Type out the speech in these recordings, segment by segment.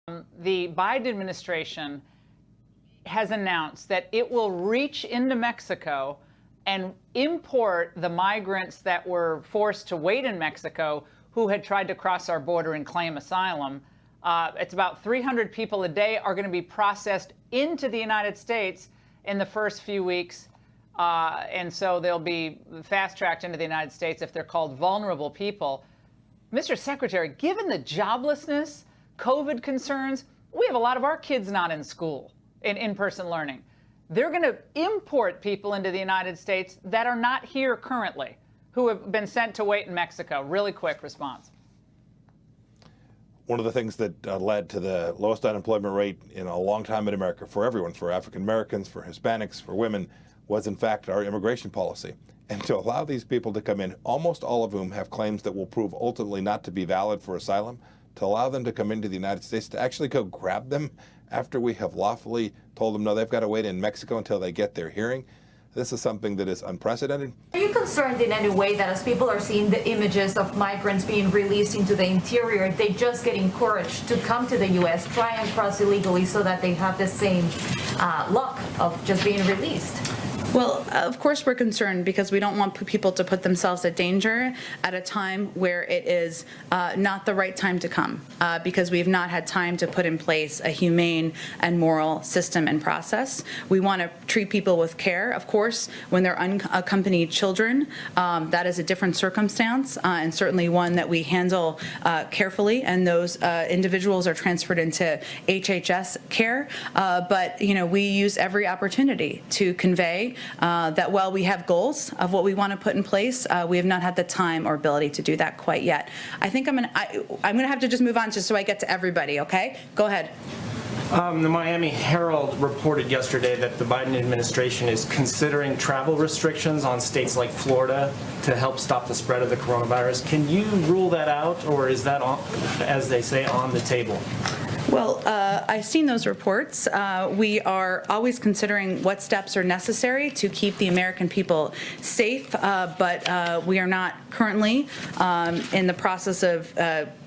The Biden administration has announced that it will reach into Mexico and import the migrants that were forced to wait in Mexico who had tried to cross our border and claim asylum. It's about 300 people a day are going to be processed into the United States in the first few weeks. And so they'll be fast-tracked into the United States if they're called vulnerable people. Mr. Secretary, given the joblessness, COVID concerns, we have a lot of our kids not in school, in-person learning. They're going to import people into the United States that are not here currently, who have been sent to wait in Mexico. Really quick response. One of the things that led to the lowest unemployment rate in a long time in America for everyone, for African Americans, for Hispanics, for women, was in fact our immigration policy. And to allow these people to come in, almost all of whom have claims that will prove ultimately not to be valid for asylum, to allow them to come into the United States, to actually go grab them after we have lawfully told them, no, they've got to wait in Mexico until they get their hearing. This is something that is unprecedented. Are you concerned in any way that as people are seeing the images of migrants being released into the interior, they just get encouraged to come to the U.S., try and cross illegally so that they have the same luck of just being released? Well, of course we're concerned because we don't want people to put themselves at danger at a time where it is not the right time to come, because we've not had time to put in place a humane and moral system and process. We want to treat people with care. Of course, when they're unaccompanied children, that is a different circumstance, and certainly one that we handle carefully, and those individuals are transferred into HHS care. But, you know, we use every opportunity to convey that while we have goals of what we want to put in place, we have not had the time or ability to do that quite yet. I think I'm gonna have to just move on just so I get to everybody, okay? Go ahead. The Miami Herald reported yesterday that the Biden administration is considering travel restrictions on states like Florida to help stop the spread of the coronavirus. Can you rule that out, or is that, as they say, on the table? Well, I've seen those reports. We are always considering what steps are necessary to keep the American people safe, but we are not currently in the process of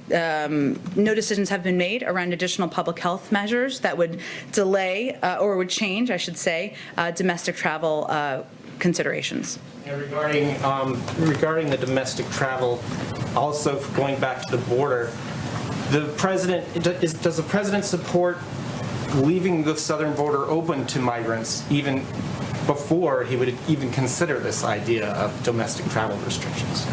no decisions have been made around additional public health measures that would delay or would change, I should say, domestic travel considerations. And regarding the domestic travel, also going back to the border, does the president support leaving the southern border open to migrants even before he would even consider this idea of domestic travel restrictions?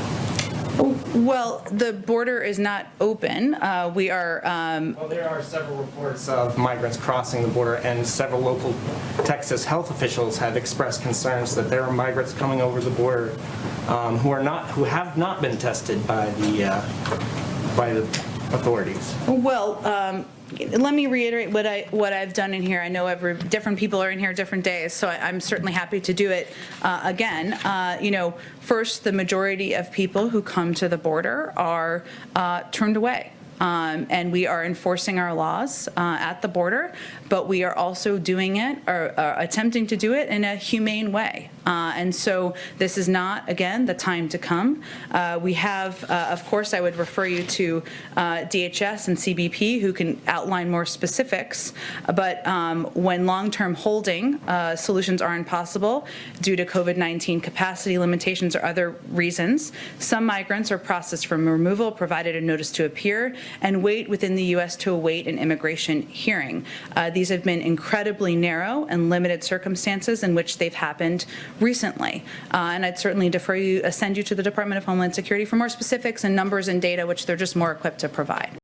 Well, the border is not open. We are. Well, there are several reports of migrants crossing the border, and several local Texas health officials have expressed concerns that there are migrants coming over the border who have not been tested by the authorities. Well, let me reiterate what I've done in here. I know different people are in here different days, so I'm certainly happy to do it again. You know, first, the majority of people who come to the border are turned away. And we are enforcing our laws at the border, but we are also doing it or attempting to do it in a humane way. And so this is not, again, the time to come. We have, of course, I would refer you to DHS and CBP, who can outline more specifics. But when long-term holding solutions are impossible due to COVID-19 capacity limitations or other reasons, some migrants are processed for removal, provided a notice to appear, and wait within the U.S. to await an immigration hearing. These have been incredibly narrow and limited circumstances in which they've happened recently. And I'd certainly send you to the Department of Homeland Security for more specifics and numbers and data, which they're just more equipped to provide.